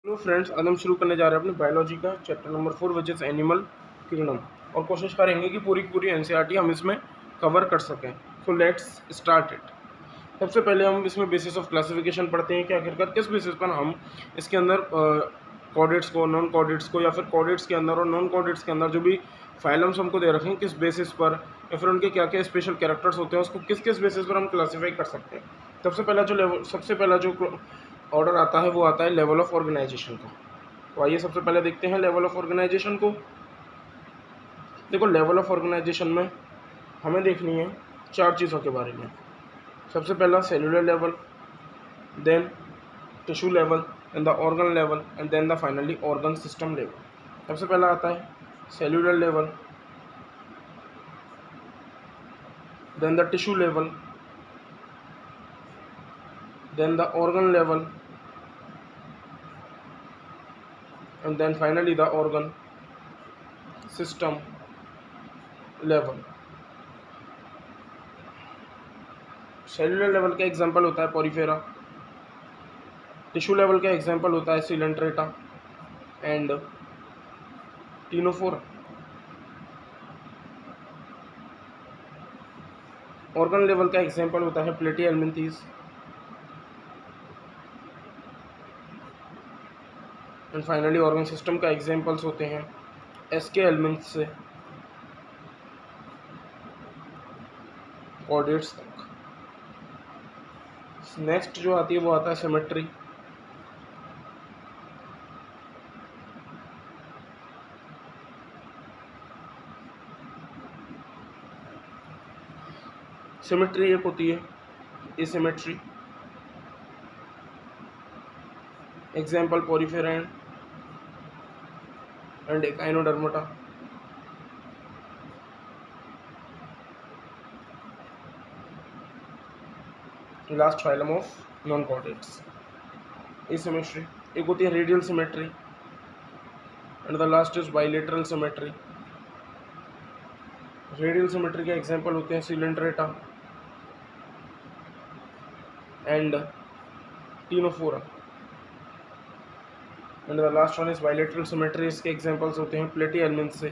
Hello friends, आज हम शुरू करने जा रहे हैं अपने बायोलॉजी का chapter number 4 which is animal kingdom. और कोशिश करेंगे कि पूरी की पूरी एनसीईआरटी हम इसमें कवर कर सकें। So let's start it. सबसे पहले हम इसमें बेसिस ऑफ क्लासिफिकेशन पढ़ते हैं कि आखिरकार किस बेसिस पर हम इसके अंदर कॉर्डेट्स को, नॉन कॉर्डेट्स को, या फिर कॉर्डेट्स के अंदर और नॉन कॉर्डेट्स के अंदर जो भी फाइलम्स हमको दे रखे हैं किस बेसिस पर, या फिर उनके क्या क्या स्पेशल कैरेक्टर्स होते हैं उसको किस किस बेसिस पर हम क्लासीफाई कर सकते हैं। सबसे पहला जो ऑर्डर आता है वो आता है लेवल ऑफ ऑर्गेनाइजेशन का। तो आइए सबसे पहले देखते हैं लेवल ऑफ ऑर्गेनाइजेशन को। देखो, लेवल ऑफ ऑर्गेनाइजेशन में हमें देखनी है 4 चीज़ों के बारे में। सबसे पहला cellular level, then tissue level, and the organ level, and then the finally organ system level. सबसे पहला आता है cellular level, then the tissue level, then the organ level, and then finally the organ system level। Cellular level का example होता है Porifera, tissue level का example होता है Coelenterata and Ctenophora. Organ level का एग्जांपल होता है Platyhelminthes and finally organ system का एग्जांपल्स होते हैं एसके एलिमेंट्स से कॉर्डेट्स तक। नेक्स्ट जो आती है वो आता है सिमेट्री। सिमेट्री एक होती है asymmetry, example Porifera and Echinodermata. Last phylum of non chordates asymmetry. एक होती है radial symmetry and the last is bilateral symmetry. Radial symmetry के एग्जांपल होते हैं Coelenterata and Ctenophora and the last one is bilateral symmetry. इसके examples होते हैं प्लेटिहेल्मिन्थ्स से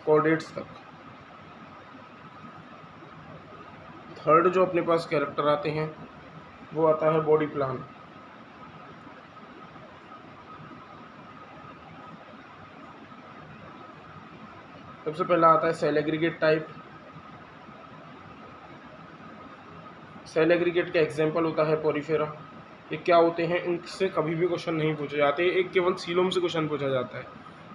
कॉर्डेट्स तक। थर्ड जो अपने पास कैरेक्टर आते हैं वो आता है बॉडी प्लान। सबसे पहला आता है cell aggregate type. Cell aggregate का एग्जांपल होता है पोरिफेरा। ये क्या होते हैं, इनसे कभी भी क्वेश्चन नहीं पूछे जाते। एक केवल सीलोम से क्वेश्चन पूछा जाता है,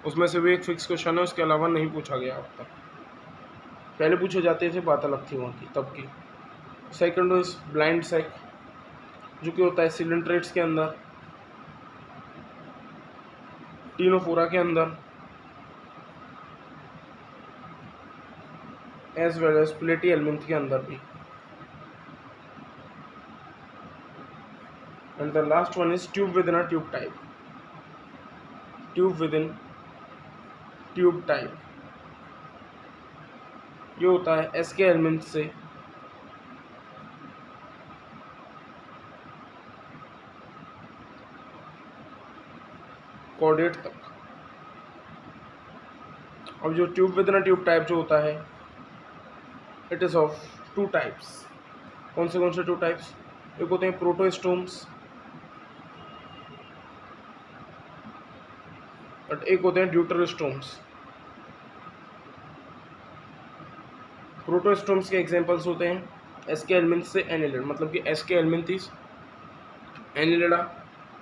उसमें से भी एक फिक्स क्वेश्चन है, उसके अलावा नहीं पूछा गया अब तक। पहले पूछे जाते थे, बात अलग थी वहाँ की तब की। सेकंड इज ब्लाइंड सेक, जो कि होता है सिलेंट्रेट्स के अंदर, टीनोफोरा के अंदर, एज वेल एज प्लेटिहेल्मिन्थ के अंदर भी। And the last one is tube with in a tube type. Tube with in tube type ये होता है एसके एलिमेंट से कॉर्डेट तक। अब जो tube with in a tube type जो होता है, इट इज ऑफ 2 टाइप्स। कौन से 2 टाइप्स? एक होते हैं प्रोटोस्टोम्स और एक होते हैं ड्यूटेरोस्टोम्स। प्रोटोस्टोम्स के एग्जांपल्स होते हैं एसके एलिमेंट्स से एनिलिडा, मतलब कि Aschelminthes, Annelida,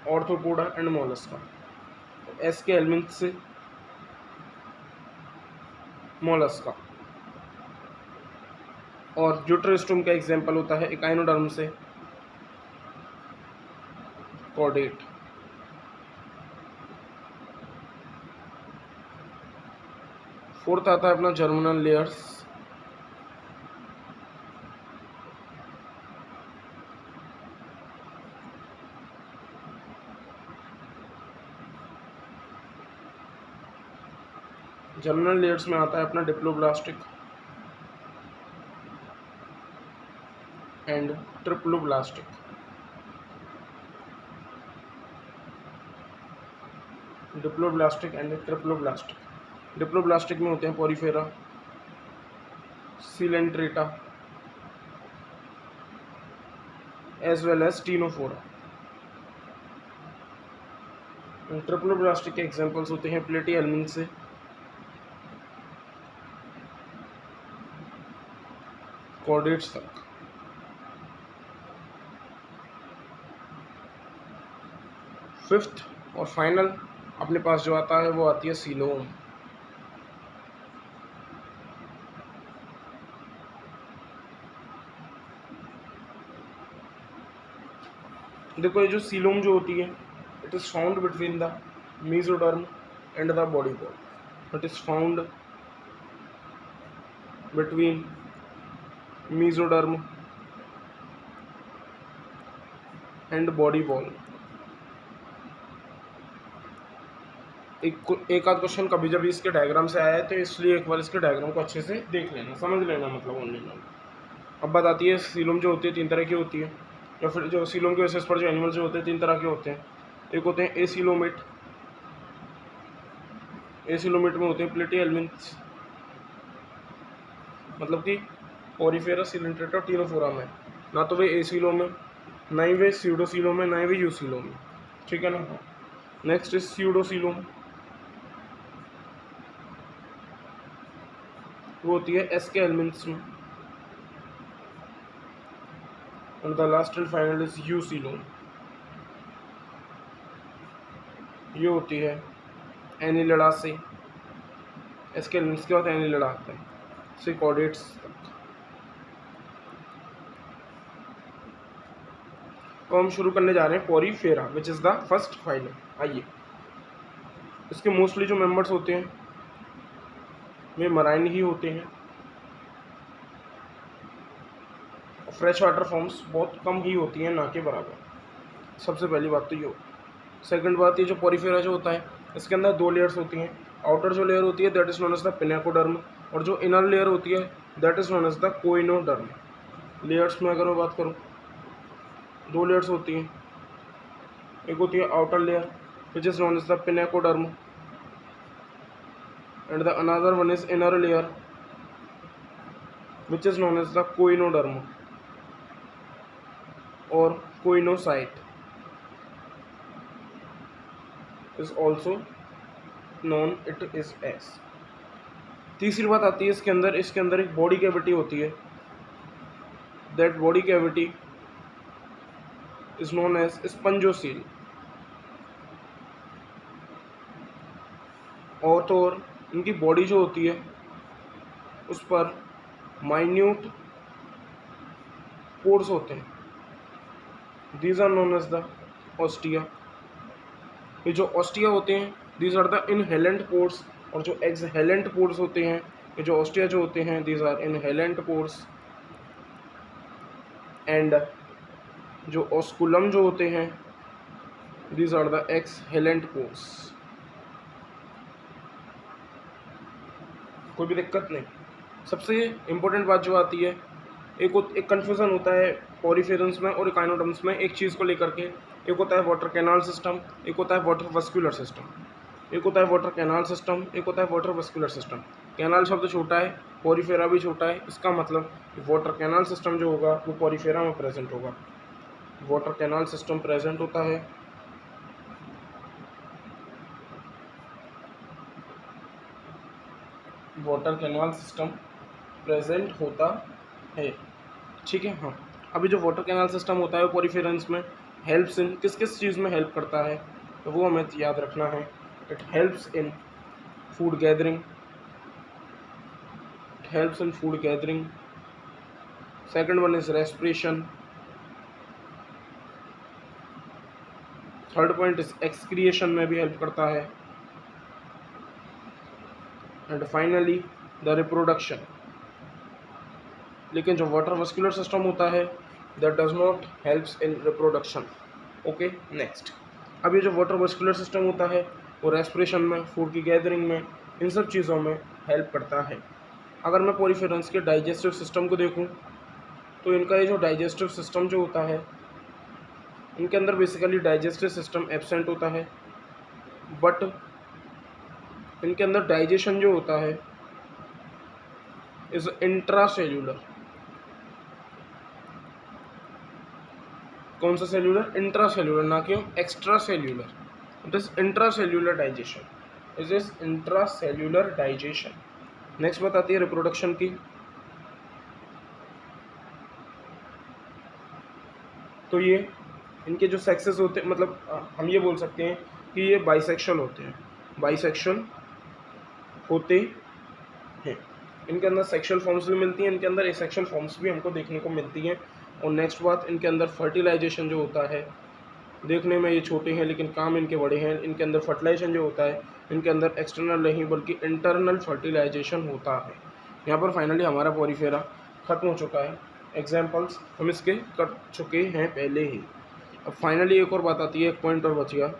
Arthropoda and Mollusca. Aschelminthes से मोलस्का। और ड्यूटेरोस्टोम का एग्जांपल होता है एकाइनोडर्म से कॉर्डेट। फोर्थ आता है अपना जर्मिनल लेयर्स। जर्मिनल लेयर्स में आता है अपना diploblastic and triploblastic. Diploblastic and triploblastic. Diploblastic में होते हैं Porifera, Coelenterata as well as Ctenophora. Triploblastic के एग्जांपल्स होते हैं प्लेटिहेल्मिन्थ कॉर्डेट्स तक। फिफ्थ और फाइनल अपने पास जो आता है वो आती है सीलोम। देखो ये जो सीलोम जो होती है, it is found between the mesoderm and the body wall. It is found between mesoderm and body wall. एक आध क्वेश्चन कभी जब इसके डायग्राम से आया है, तो इसलिए एक बार इसके डायग्राम को अच्छे से देख लेना, समझ लेना, मतलब ओनली नो। अब बात आती है सीलोम जो होती है 3 तरह की होती है, या फिर जो सीलोम के बेसिस पर जो एनिमल जो होते हैं 3 तरह के होते हैं। एक होते हैं एसीलोमेट, एसीलोमेट में होते हैं प्लेटिहेल्मिन्थ, मतलब कि पोरीफेरा, सिलेंट्रेटा और टीनोफोरा में। ना तो वे एसीलोम है, ना ही वे स्यूडोसीलोम है, ना ही वे यूसीलोम है, ठीक है ना। नेक्स्ट इज स्यूडोसीलोम, वो होती है एसके हेल्मिन्थ्स में। And the last and final is eucoelom, ये होती है एनिलिडा से, एसके हेल्मिन्थ्स के बाद एनिलिडा आता है, से कॉर्डेट्स तक। तो हम शुरू करने जा रहे हैं Porifera, which is the first phylum. आइए, इसके मोस्टली जो मेंबर्स होते हैं वे मराइन ही होते हैं। फ्रेश वाटर फॉर्म्स बहुत कम ही होती हैं, ना के बराबर। सबसे पहली बात तो ये हो। सेकंड बात, ये जो पोरीफेरा जो होता है, इसके अंदर 2 लेयर्स होती हैं। आउटर जो लेयर होती है that is known as the pinacoderm, और जो इनर लेयर होती है that is known as the choanoderm. Layers में अगर मैं बात करूँ, 2 लेयर्स होती हैं। एक होती है outer layer which is known as the pinacoderm, and the another one is inner layer which is known as the choanoderm और choanocyte is also known it is as। तीसरी बात आती है इसके अंदर एक बॉडी कैविटी होती है, that body cavity is known as spongocoel. और तो और इनकी बॉडी जो होती है उस पर माइन्यूट पोर्स होते हैं, these are known as the ostia. ये जो ऑस्टिया होते हैं these are the inhalant pores, और जो एक्सहेलेंट पोर्स होते हैं, ये जो ऑस्टिया जो होते हैं these are inhalant pores, and जो ऑस्कुलम जो होते हैं these are the exhalant pores. कोई भी दिक्कत नहीं। सबसे इम्पोर्टेंट बात जो आती है, एक कन्फ्यूज़न होता है पोरीफेरन्स में और इकाइनोडर्म्स में एक चीज़ को लेकर के। एक होता है वाटर कैनाल सिस्टम, एक होता है वाटर वस्कुलर सिस्टम। एक होता है वाटर कैनाल सिस्टम, एक होता है वाटर वस्कुलर सिस्टम। कैनाल शब्द छोटा है, पोरीफेरा भी छोटा है, इसका मतलब वाटर कैनाल सिस्टम जो होगा वो पोरीफेरा में प्रेजेंट होगा। वाटर कैनाल सिस्टम प्रेजेंट होता है, वाटर कैनाल सिस्टम प्रेजेंट होता है, ठीक है। हाँ, अभी जो वाटर कैनाल सिस्टम होता है वो पोरीफेरन्स में हेल्प्स इन किस किस चीज़ में हेल्प करता है, तो वो हमें याद रखना है। It helps in food gathering, it helps in food gathering. Second one is respiration. Third point is excretion में भी हेल्प करता है, एंड फाइनली द रिप्रोडक्शन। लेकिन जो वाटर वस्कुलर सिस्टम होता है that does not helps in reproduction. Okay, next. अब ये जो वाटर वस्कुलर सिस्टम होता है वो रेस्पिरेशन में, फूड की गैदरिंग में, इन सब चीज़ों में हेल्प करता है। अगर मैं पोरीफेरन्स के डाइजेस्टिव सिस्टम को देखूं तो इनका ये जो डाइजेस्टिव सिस्टम जो होता है, इनके अंदर बेसिकली डाइजेस्टिव सिस्टम एब्सेंट होता है। बट इनके अंदर डाइजेशन जो होता है इज इंट्रा सेल्यूलर। कौन सा सेल्यूलर? इंट्रा सेल्यूलर, ना कि extra cellular. It is intra cellular digestion, it is intra cellular digestion. Next बात आती है रिप्रोडक्शन की। तो ये इनके जो सेक्सेस होते हैं, मतलब हम ये बोल सकते हैं कि ये बाइसेक्सुअल होते हैं, बाइसेक्सुअल होते हैं। इनके अंदर सेक्सुअल फॉर्म्स भी मिलती हैं, इनके अंदर एसेक्सुअल फॉर्म्स भी हमको देखने को मिलती हैं। और नेक्स्ट बात, इनके अंदर फर्टिलाइजेशन जो होता है, देखने में ये छोटे हैं लेकिन काम इनके बड़े हैं। इनके अंदर फर्टिलाइजेशन जो होता है, इनके अंदर एक्सटर्नल नहीं बल्कि इंटरनल फर्टिलाइजेशन होता है। यहाँ पर फाइनली हमारा पोरीफेरा खत्म हो चुका है। एग्जाम्पल्स हम इसके कर चुके हैं पहले ही। अब फाइनली एक और बात आती है, एक पॉइंट और बच गया।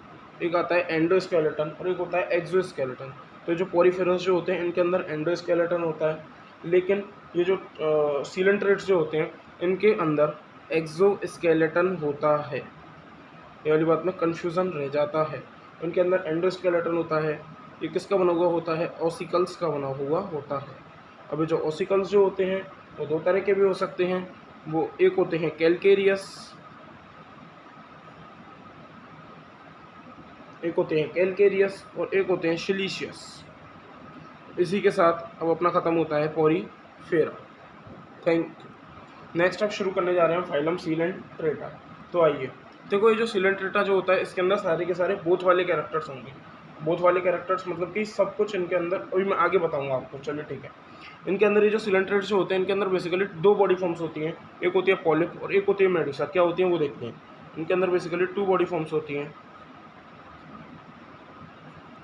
एक आता है एंडोस्केलेटन और एक होता है एक्सोस्केलेटन। तो जो पोरीफेरस जो होते हैं इनके अंदर एंडोस्केलेटन होता है, लेकिन ये जो सीलेंट्रेट्स जो होते हैं इनके अंदर एक्सोस्केलेटन होता है। ये वाली बात में कन्फ्यूज़न रह जाता है। इनके अंदर एंडोस्केलेटन होता है, ये किसका बना हुआ होता है? ऑसिकल्स का बना हुआ होता है। अभी जो ऑसिकल्स जो होते हैं वो दो तरह के भी हो सकते हैं। वो एक होते हैं कैलकेरियस, एक होते हैं कैलकेरियस और एक होते हैं सिलीशियस। इसी के साथ अब अपना ख़त्म होता है पोरीफेरा। Thank you. नेक्स्ट अब शुरू करने जा रहे हैं फाइलम सीलेंट्रेटा। तो आइए देखो, ये जो सीलेंट्रेटा जो होता है इसके अंदर सारे के सारे बोथ वाले कैरेक्टर्स होंगे। बोथ वाले कैरेक्टर्स मतलब कि सब कुछ इनके अंदर, अभी मैं आगे बताऊंगा आपको, चलिए ठीक है। इनके अंदर ये जो सीलेंट्रेट्स जो होते हैं इनके अंदर बेसिकली दो बॉडी फॉर्म्स होती हैं, एक होती है पॉलिप और एक होती है मेडुसा। क्या होती है वो देखते हैं। इनके अंदर बेसिकली टू बॉडी फॉर्म्स होती हैं,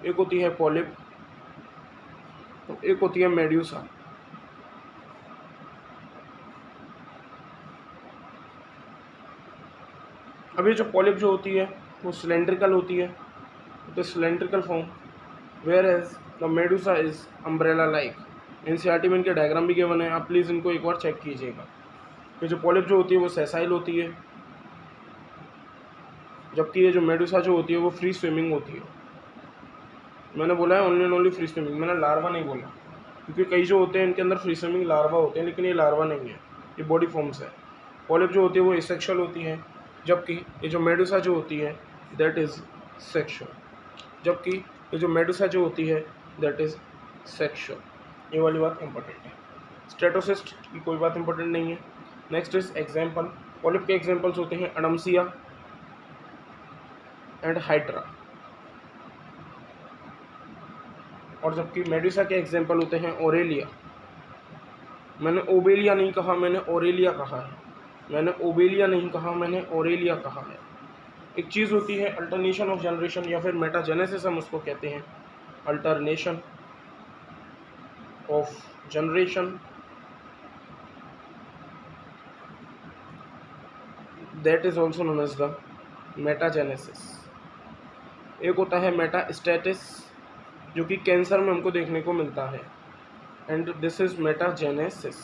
एक होती है पॉलिप और एक होती है मेडुसा। अब ये जो पॉलिप जो होती है वो सिलेंड्रिकल होती है, तो cylindrical form, whereas the medusa is umbrella like. NCERT में इनके डायग्राम भी गिवन है, आप प्लीज़ इनको एक बार चेक कीजिएगा। ये जो पॉलिप जो होती है वो सेसाइल होती है, जबकि ये जो मेडुसा जो होती है वो फ्री स्विमिंग होती है। मैंने बोला है only and only free swimming, मैंने लार्वा नहीं बोला, क्योंकि कई जो होते हैं इनके अंदर फ्री स्विमिंग लार्वा होते हैं, लेकिन ये लार्वा नहीं है, ये बॉडी फॉर्म्स है। पॉलिप जो होती है वो एसेक्सुअल होती है, जबकि ये जो मेडुसा जो होती है दैट इज़ सेक्सुअल, जबकि ये जो मेडुसा जो होती है दैट इज़ सेक्सुअल। ये वाली बात इंपॉर्टेंट है। स्ट्रेटोसिस्ट की कोई बात इंपॉर्टेंट नहीं है। Next is example. पॉलिप के एग्जाम्पल्स होते हैं अडम्सिया एंड हाइड्रा, और जबकि मेडुसा के एग्जाम्पल होते हैं ओरेलिया। मैंने ओबेलिया नहीं कहा, मैंने ओरेलिया कहा है। मैंने ओबेलिया नहीं कहा, मैंने ओरेलिया कहा है। एक चीज़ होती है अल्टरनेशन ऑफ जनरेशन या फिर मेटाजेनेसिस हम उसको कहते हैं, alternation of generation, that is also known as the metagenesis. एक होता है मेटास्टेटिस जो कि कैंसर में हमको देखने को मिलता है, एंड दिस इज मेटाजेनेसिस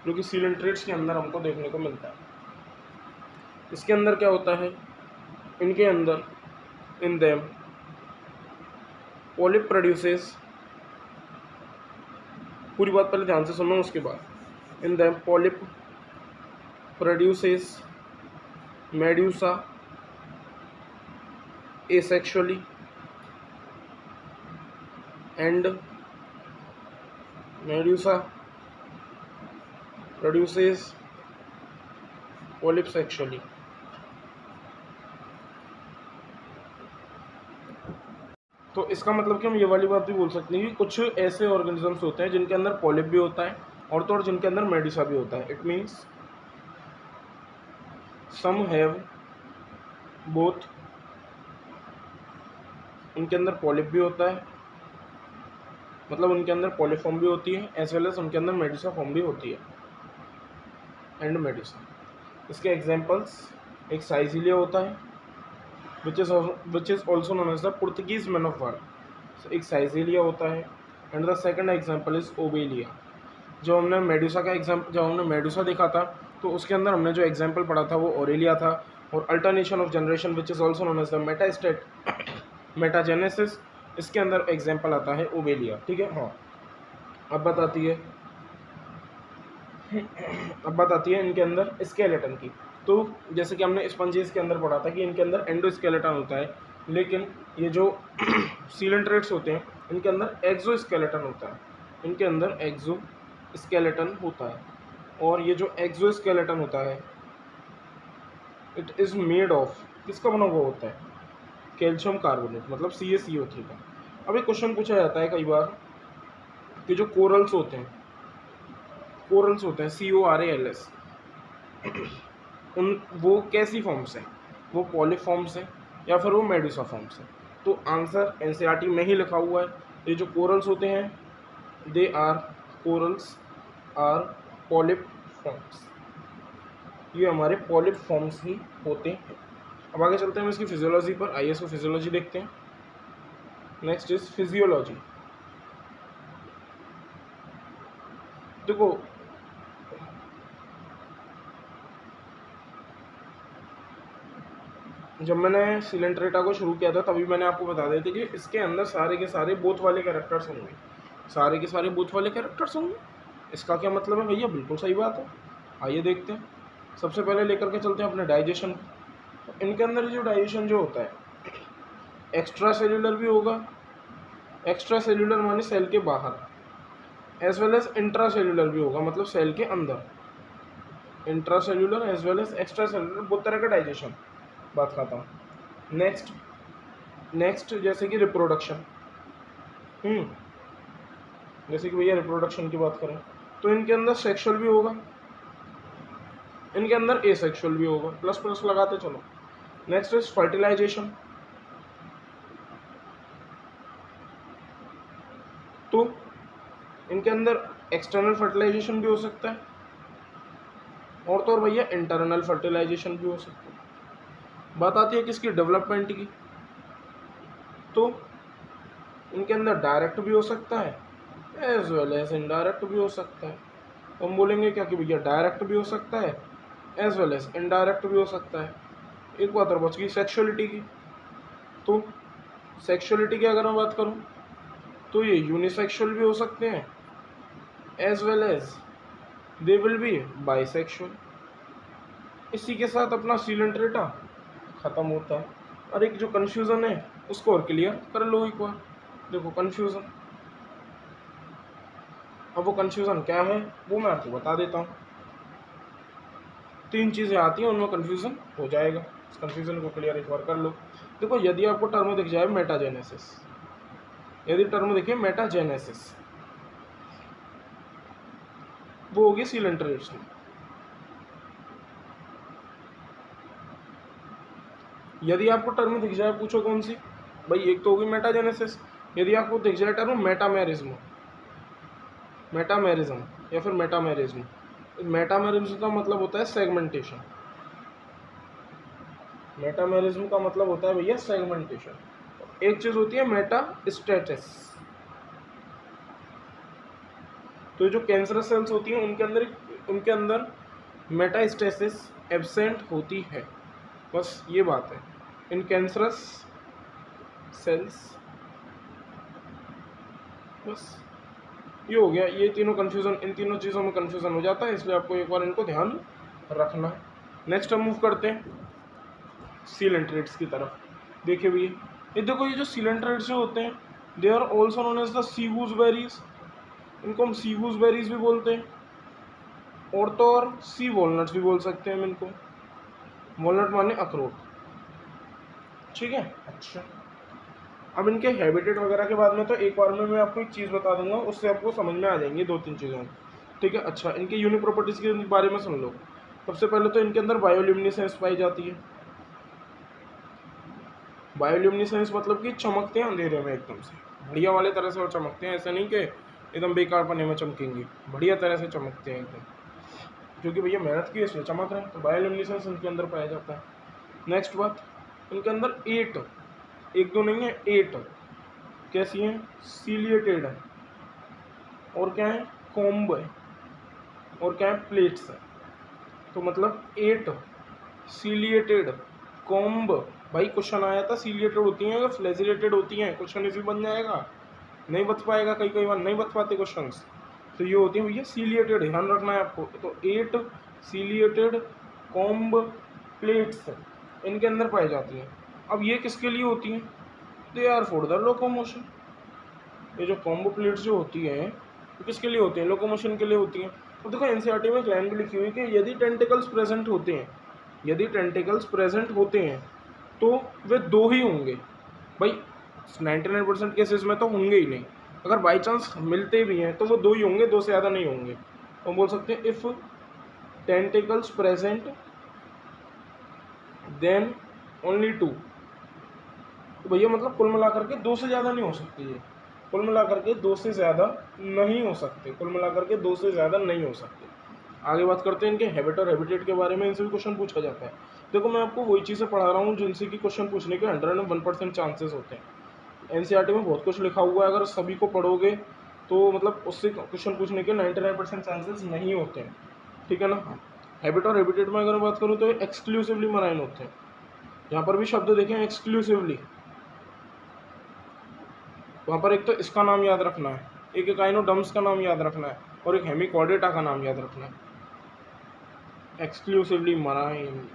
जो कि सीलेंट्रेट्स के अंदर हमको देखने को मिलता है। इसके अंदर क्या होता है, इनके अंदर इन देम पॉलिप प्रोड्यूसेस, पूरी बात पहले ध्यान से सुनो उसके बाद। In them polyp produces Medusa asexually and medusa produces polyp sexually। तो इसका मतलब कि हम ये वाली बात भी बोल सकते हैं कि कुछ ऐसे ऑर्गेनिजम्स होते हैं जिनके अंदर पॉलिप भी होता है और तो और जिनके अंदर मेडुसा भी होता है। It means some have both, उनके अंदर पॉलिप भी होता है, मतलब उनके अंदर पॉलीफॉर्म भी होती है, एज वेल एज उनके अंदर मेडुसा फॉर्म भी होती है, एंड मेडुसा। इसके एग्जांपल्स, एक साइजिलिया होता है which is also known as the Portuguese man of word. एक साइजिलिया होता है, and the second example is Obelia. जो हमने मेडुसा का एग्जाम्पल, जब हमने मेडुसा देखा था तो उसके अंदर हमने जो एग्जाम्पल पढ़ा था वो ओरेलिया था। और alternation of generation which is also known as the metastate metagenesis, इसके अंदर एग्जाम्पल आता है ओवेलिया, ठीक है। हाँ, अब बताती है इनके अंदर स्केलेटन की। तो जैसे कि हमने स्पंजेस के अंदर पढ़ा था कि इनके अंदर एंडोस्केलेटन होता है, लेकिन ये जो सीलेंट्रेट्स होते हैं इनके अंदर एक्सोस्केलेटन होता है, इनके अंदर एक्सोस्केलेटन होता है। और ये जो एक्सोस्केलेटन होता है इट इज़ मेड ऑफ, किसका बना हुआ होता है, कैल्शियम कार्बोनेट, मतलब CaCO3 का। अब एक क्वेश्चन पूछा जाता है कई बार कि जो कोरल्स होते हैं CORALS, उन वो कैसी फॉर्म्स हैं, वो पॉलिप फॉर्म्स हैं या फिर वो मेडुसा फॉर्म्स हैं। तो आंसर NCERT में ही लिखा हुआ है, ये जो कोरल्स होते हैं कोरल्स आर पॉलिप फॉर्म्स, ये हमारे पॉलिप फॉर्म्स ही होते हैं। अब आगे चलते हैं हम इसकी फिजियोलॉजी पर, आइए इसको फिजियोलॉजी देखते हैं। Next is physiology. देखो जब मैंने सिलेंट्रेटा को शुरू किया था तभी मैंने आपको बता दिया था कि इसके अंदर सारे के सारे बोथ वाले कैरेक्टर्स होंगे, सारे के सारे बोथ वाले कैरेक्टर्स होंगे। इसका क्या मतलब है भैया, बिल्कुल सही बात है। आइए देखते हैं। सबसे पहले लेकर के चलते हैं अपने डाइजेशन। इनके अंदर जो डाइजेशन जो होता है एक्स्ट्रा सेल्यूलर भी होगा, एक्स्ट्रा सेल्यूलर माने सेल के बाहर, as well as intracellular भी होगा, मतलब सेल के अंदर। Intracellular as well as extracellular, बहुत तरह का डाइजेशन, बात खाता हूँ। नेक्स्ट जैसे कि रिप्रोडक्शन, जैसे कि भैया रिप्रोडक्शन की बात करें तो इनके अंदर सेक्सुअल भी होगा, इनके अंदर एसेक्सुअल भी होगा, प्लस प्लस लगाते चलो। नेक्स्ट इज फर्टिलाइजेशन, तो इनके अंदर एक्सटर्नल फर्टिलाइजेशन भी हो सकता है, और तो और भैया इंटरनल फर्टिलाइजेशन भी हो सकता है। बात आती है किसकी, डेवलपमेंट की, तो इनके अंदर डायरेक्ट भी हो सकता है एज वेल एज इनडायरेक्ट भी हो सकता है। तो हम बोलेंगे क्या कि भैया डायरेक्ट भी हो सकता है एज वेल एज इनडायरेक्ट भी हो सकता है। एक बात और बच गई सेक्सुअलिटी की, तो सेक्सुअलिटी की अगर मैं बात करूं तो ये यूनिसेक्सुअल भी हो सकते हैं as well as they will be bisexual. इसी के साथ अपना सिलेंट्रेटा खत्म होता है। और एक जो कन्फ्यूज़न है उसको और क्लियर कर लो एक बार। देखो कन्फ्यूज़न, अब वो कन्फ्यूज़न क्या है वो मैं आपको बता देता हूँ। 3 चीज़ें आती हैं, उनमें कन्फ्यूज़न हो जाएगा, इस कन्फ्यूज़न को क्लियर एक बार कर लो। देखो यदि आपको टर्म दिख जाए मेटाजेनेसिस, यदि टर्म दिखे मेटाजेनेसिस, वो होगी सिलेंट्रेट्स में। यदि आपको टर्म दिख जाए, पूछो कौन सी भाई, एक तो होगी मेटाजेनेसिस। यदि आपको दिख जाए टर्म मेटामेरिज्म, मेटामेरिज्म या फिर मेटामेरिज्म, मेटामेरिज्म का मतलब होता है सेगमेंटेशन, मेटामेरिज्म का मतलब होता है भैया सेगमेंटेशन। एक चीज होती है मेटास्टेसिस, तो जो कैंसरस सेल्स होती हैं उनके अंदर मेटास्टेसिस एब्सेंट होती है, बस ये बात है। इन कैंसरस सेल्स, बस ये हो गया। ये तीनों कन्फ्यूज़न, इन तीनों चीज़ों में कन्फ्यूज़न हो जाता है, इसलिए आपको एक बार इनको ध्यान रखना है। नेक्स्ट हम मूव करते हैं सिलेंट्रेट्स की तरफ। देखिए भैया ये देखो, ये जो सिलेंट्रेट्स जो होते हैं they are also known as the sea gooseberries, इनको हम सी गूसबेरीज भी बोलते हैं, और तो और सी वॉलनट्स भी बोल सकते हैं हम इनको। वॉलनट माने अखरोट, ठीक है। अच्छा, अब इनके हैबिटेट वगैरह के बाद में तो एक बार में मैं आपको एक चीज़ बता दूंगा, उससे आपको समझ में आ जाएंगी 2-3 चीज़ें, ठीक है। अच्छा, इनके यूनिक प्रॉपर्टीज़ के बारे में सुन लो। सबसे पहले तो इनके अंदर बायोल्यूमिनेसेंस पाई जाती है। बायोल्यूमिनेसेंस मतलब कि चमकते हैं अंधेरे में एकदम से, बढ़िया वाले तरह से वो चमकते हैं, ऐसा नहीं कि एकदम बेकार पने में चमकेंगे, बढ़िया तरह से चमकते हैं एकदम, क्योंकि भैया मेहनत की इसलिए चमक रहे हैं, तो बायोल्यूमिनेसेंस इनके अंदर पाया जाता है। नेक्स्ट बात, इनके अंदर 8, एक दो नहीं है 8 कैसी हैं, सीलिएटेड है, और क्या है कॉम्ब है, और क्या है प्लेट्स है। तो मतलब 8 सीलिएटेड कॉम्ब, भाई क्वेश्चन आया था सीलिएटेड होती हैं या फ्लैजिलेटेड होती हैं, क्वेश्चन इसी बन जाएगा, नहीं बच पाएगा, कई कई बार नहीं बच पाते क्वेश्चंस। तो ये होती है भैया सीलिएटेड, ध्यान रखना है आपको। तो 8 सीलिएटेड कॉम्ब प्लेट्स इनके अंदर पाई जाती हैं। अब ये किसके लिए होती हैं? They are for the locomotion. ये जो कॉम्बो प्लेट्स जो होती हैं तो किसके लिए होती हैं? लोकोमोशन के लिए होती हैं। तो देखो एनसीईआरटी में एक लाइन भी लिखी हुई है कि यदि टेंटिकल्स प्रेजेंट होते हैं, यदि टेंटिकल्स प्रेजेंट होते हैं तो वे 2 ही होंगे। भाई 99% केसेस में तो होंगे ही नहीं, अगर बाई चांस मिलते भी हैं तो वो 2 ही होंगे, 2 से ज़्यादा नहीं होंगे। तो हम बोल सकते हैं if tentacles present then only 2। तो भैया मतलब कुल मिलाकर के 2 से ज़्यादा नहीं हो सकती है, कुल मिलाकर के 2 से ज़्यादा नहीं हो सकते, कुल मिलाकर के 2 से ज़्यादा नहीं हो सकते। आगे बात करते हैं इनके हैबिट और हैबिटेट के बारे में, इनसे भी क्वेश्चन पूछा जाता है। देखो मैं आपको वही चीज़ें पढ़ा रहा हूँ जिनसे कि क्वेश्चन पूछने के 101% चांसेस होते हैं। एनसीईआरटी में बहुत कुछ लिखा हुआ है, अगर सभी को पढ़ोगे तो मतलब उससे क्वेश्चन पूछने के 99% चांसेस नहीं होते हैं, ठीक है ना। हैबिट और हैबिटेट में अगर मैं बात करूँ तो एक्सक्लूसिवली मराइन होते हैं। यहाँ पर भी शब्द देखें एक्सक्लूसिवली, वहाँ पर एक तो इसका नाम याद रखना है, एक एकाइनोडर्म्स का नाम याद रखना है और एक हेमिकॉर्डेटा का नाम याद रखना है। Exclusively marine,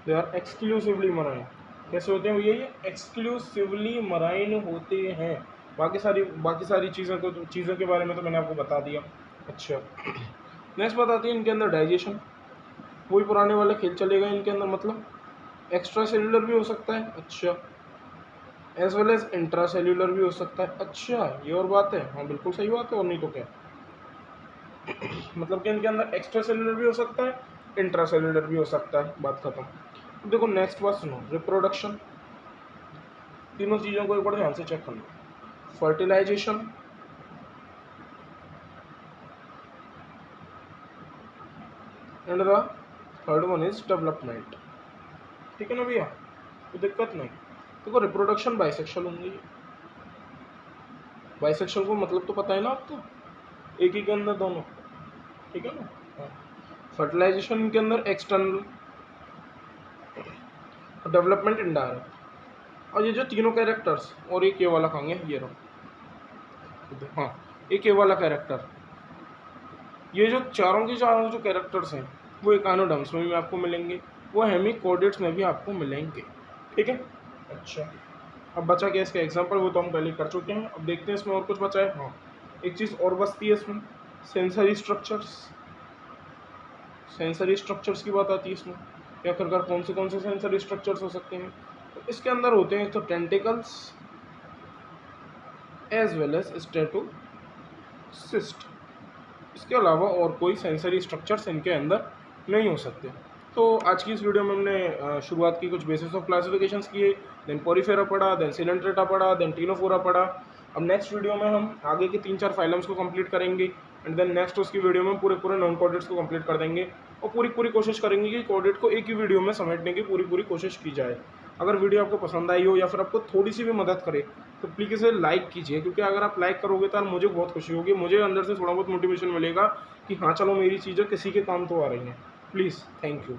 they are exclusively marine. कैसे होते हैं भैया? ये एक्सक्लूसिवली मराइन होते हैं। बाकी सारी चीज़ों के बारे में तो मैंने आपको बता दिया। अच्छा नेक्स्ट बात आती है इनके अंदर डाइजेशन। वही पुराने वाले खेल चलेगा इनके अंदर, मतलब एक्स्ट्रा सेल्यूलर भी हो सकता है, अच्छा as well as intracellular भी हो सकता है। अच्छा ये और बात है, हाँ बिल्कुल सही बात है, और नहीं तो क्या। मतलब कि इनके अंदर एक्स्ट्रा सेल्यूलर भी हो सकता है, इंट्रा सेल्यूलर भी हो सकता है, बात खत्म। अब देखो नेक्स्ट बात सुनो, रिप्रोडक्शन। तीनों चीज़ों को एक बार ध्यान से चेक कर लो। Fertilisation, and the third one is development, ठीक है ना भैया, तो दिक्कत नहीं। देखो रिप्रोडक्शन बाइसेक्शुअल होंगी, बाइसेक्शुअल को मतलब तो पता है ना आपको, एक ही के अंदर दोनों, ठीक है ना। फर्टिलाइजेशन के अंदर एक्सटर्नल, डेवलपमेंट इनडायरेक्ट। और ये जो तीनों कैरेक्टर्स, और एक ये वाला कहेंगे, ये रहो, हाँ एक ये वाला कैरेक्टर, ये जो चारों के चारों जो कैरेक्टर्स हैं वो एकाइनोडर्म्स में भी आपको मिलेंगे, वो हेमिकॉर्डेट्स में भी आपको मिलेंगे, ठीक है। अच्छा अब बचा क्या इसका एग्जांपल, वो तो हम पहले कर चुके हैं। अब देखते हैं इसमें और कुछ बचा है। हाँ एक चीज़ और बचती है इसमें, सेंसरी स्ट्रक्चर्स। सेंसरी स्ट्रक्चर्स की बात आती है इसमें, या आखिरकार कौन से सेंसरी स्ट्रक्चर्स हो सकते हैं? तो इसके अंदर होते हैं तो tentacles as well as statocyst, इसके अलावा और कोई सेंसरी स्ट्रक्चर्स इनके अंदर नहीं हो सकते। तो आज की इस वीडियो में हमने शुरुआत की कुछ बेसिस ऑफ क्लासिफिकेशंस किए, देन पोरीफेरा पढ़ा, देन सिलेंट्रेटा पढ़ा, देन टीनोफोरा पढ़ा। अब नेक्स्ट वीडियो में हम आगे के 3-4 फाइलम्स को कंप्लीट करेंगे, एंड देन नेक्स्ट उसकी वीडियो में पूरे नॉन कोऑर्डिनेट्स को कंप्लीट कर देंगे, और पूरी कोशिश करेंगे कि कोऑर्डिनेट को एक ही वीडियो में समेटने की पूरी कोशिश की जाए। अगर वीडियो आपको पसंद आई हो या फिर आपको थोड़ी सी भी मदद करे तो प्लीज़ इसे लाइक कीजिए, क्योंकि अगर आप लाइक करोगे तो मुझे बहुत खुशी होगी, मुझे अंदर से थोड़ा बहुत मोटिवेशन मिलेगा कि हाँ चलो मेरी चीज़ें किसी के काम तो आ रही हैं। Please, thank you.